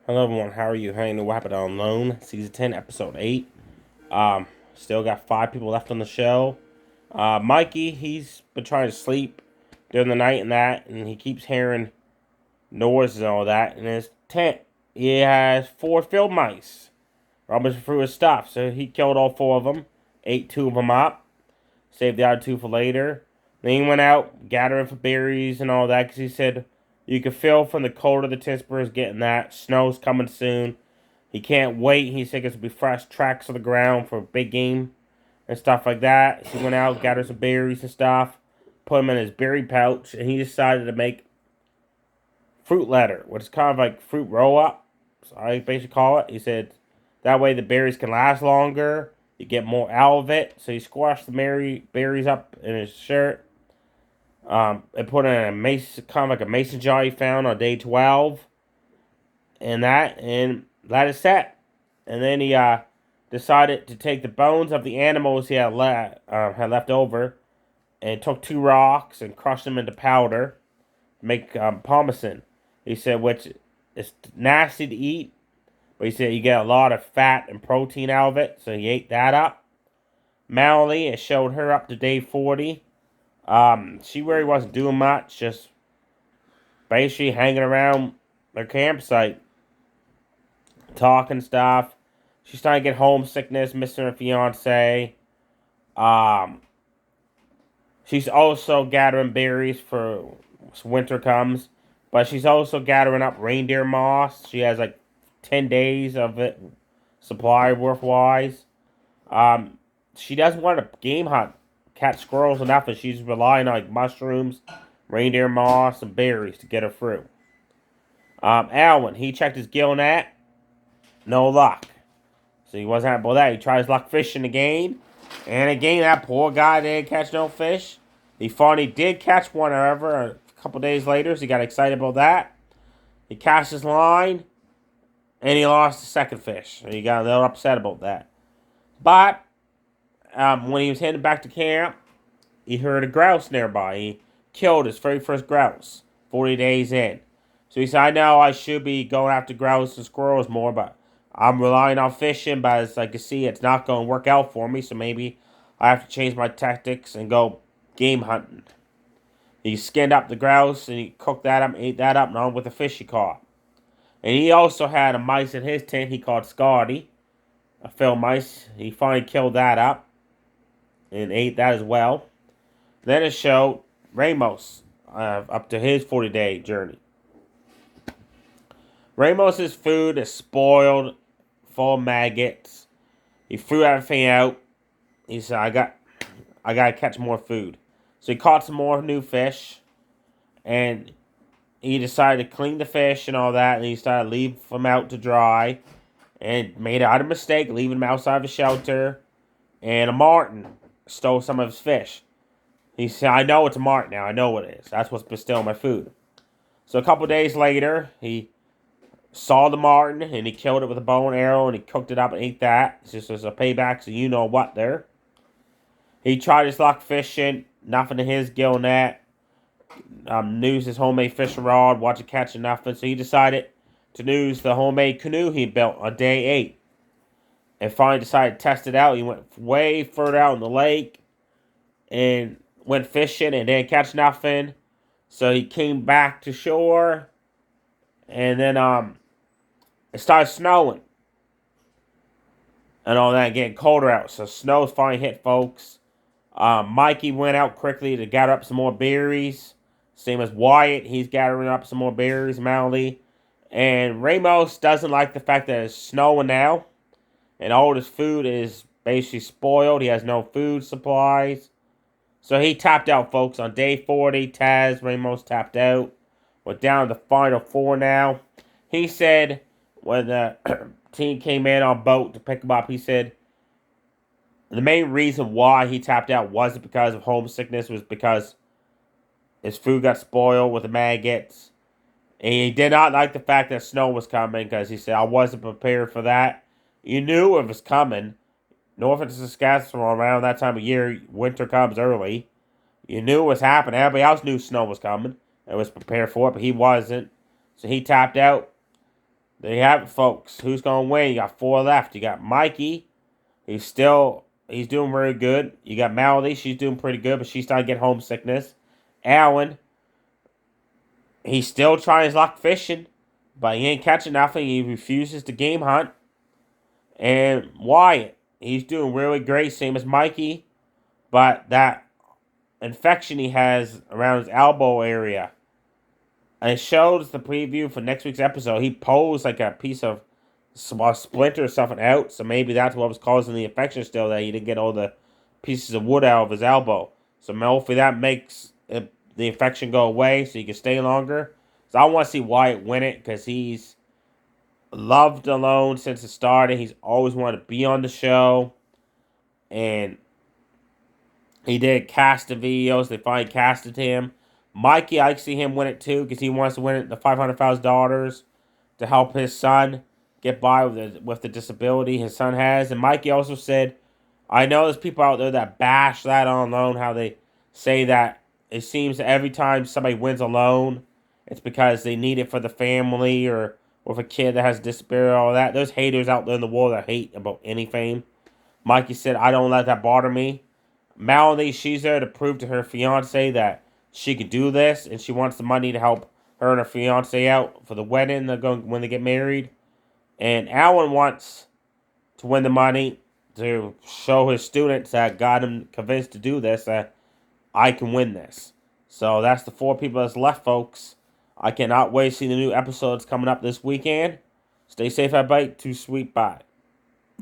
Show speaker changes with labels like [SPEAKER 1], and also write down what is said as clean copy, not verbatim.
[SPEAKER 1] Hello everyone, how are you? Hanging the Weapon on Loan, Season 10, Episode 8. Still got 5 people left on the show. Mikey, he's been trying to sleep during the night and he keeps hearing noises and all that. In his tent, he has 4 field mice rummaging through his stuff. So he killed all 4 of them, ate 2 of them up, saved the other 2 for later. Then he went out gathering for berries and all that because he said you could feel from the cold of the temperatures getting that. Snow's coming soon. He can't wait. He said it's will be fresh tracks on the ground for big game and stuff like that. He went out, gathered some berries and stuff, put them in his berry pouch, and he decided to make fruit leather, which is kind of like fruit roll up. So I basically call it. He said that way the berries can last longer. You get more out of it. So he squashed the berries up in his shirt. And put in a mason, kind of like a mason jar he found on day 12, and that is set. And then he decided to take the bones of the animals he had left over, and took 2 rocks and crushed them into powder to make parmesan. He said, which is nasty to eat, but he said you get a lot of fat and protein out of it, so he ate that up. Melanie, it showed her up to day 40. She really wasn't doing much, just basically hanging around their campsite, talking stuff. She's starting to get homesickness, missing her fiance. Um, she's also gathering berries for winter comes, but she's also gathering up reindeer moss. She has like 10 days of it supply worth-wise. Um, she doesn't want to game hunt, catch squirrels or nothing. She's relying on like mushrooms, reindeer moss, and berries to get her through. Alwyn, he checked his gill net, no luck. So he wasn't happy about that. He tried his luck fishing again. And again, that poor guy didn't catch no fish. He finally did catch one, however, a couple days later. So he got excited about that. He cast his line. And he lost the second fish. So he got a little upset about that. But when he was heading back to camp, he heard a grouse nearby. He killed his very first grouse 40 days in. So he said, I know I should be going after grouse and squirrels more, but I'm relying on fishing, but as I can see, it's not going to work out for me, so maybe I have to change my tactics and go game hunting. He skinned up the grouse and he cooked that up, ate that up, along with the fish he caught. And he also had a mice in his tent he called Scotty, a field mice. He finally killed that up and ate that as well. Then it showed Ramos up to his 40-day journey. Ramos's food is spoiled, full of maggots. He threw everything out. He said, I gotta catch more food. So he caught some more new fish, and he decided to clean the fish and all that, and he started leaving them out to dry, and made a mistake, leaving them outside of the shelter, and a marten stole some of his fish. He said, I know it's a marten now. I know what it is. That's what's been stealing my food. So a couple days later, he saw the marten and he killed it with a bow and arrow and he cooked it up and ate that. It's just as a payback, so you know what there. He tried his luck fishing, nothing in his gill net. Used his homemade fishing rod, watched it catching nothing. So he decided to use the homemade canoe he built on day 8. And finally decided to test it out. He went way further out in the lake and went fishing and didn't catch nothing. So he came back to shore, and then it started snowing and all that, getting colder out. So snow's finally hit, folks. Mikey went out quickly to gather up some more berries. Same as Wyatt, he's gathering up some more berries, Melody. And Ramos doesn't like the fact that it's snowing now, and all his food is basically spoiled. He has no food supplies. So he tapped out, folks. On day 40, Taz Ramos tapped out. We're down to the final 4 now. He said when the team came in on boat to pick him up, he said the main reason why he tapped out wasn't because of homesickness, was because his food got spoiled with the maggots. And he did not like the fact that snow was coming, because he said, I wasn't prepared for that. You knew it was coming. North of Saskatchewan, around that time of year, winter comes early. You knew it was happening. Everybody else knew snow was coming and was prepared for it, but he wasn't. So he tapped out. There you have it, folks. Who's going to win? You got 4 left. You got Mikey. He's doing very good. You got Melody. She's doing pretty good, but she's starting to get homesickness. Alan, he's still trying his luck fishing, but he ain't catching nothing. He refuses to game hunt. And Wyatt, he's doing really great, same as Mikey, but that infection he has around his elbow area. And it shows the preview for next week's episode. He pulls like a piece of splinter or something out, so maybe that's what was causing the infection still, that he didn't get all the pieces of wood out of his elbow. So hopefully that makes the infection go away so he can stay longer. So I want to see Wyatt win it because he's loved Alone since it started. He's always wanted to be on the show. And he did cast the videos. They finally casted him. Mikey, I see him win it too because he wants to win it the $500,000 to help his son get by with the disability his son has. And Mikey also said, I know there's people out there that bash that on Alone, how they say that it seems that every time somebody wins Alone, it's because they need it for the family or with a kid that has a disability or all that. There's haters out there in the world that hate about any fame. Mikey said, I don't let that bother me. Melody, she's there to prove to her fiance that she could do this, and she wants the money to help her and her fiance out for the wedding when they get married. And Alan wants to win the money to show his students that got him convinced to do this, that I can win this. So that's the 4 people that's left, folks. I cannot wait to see the new episodes coming up this weekend. Stay safe, everybody. Too sweet. Bye.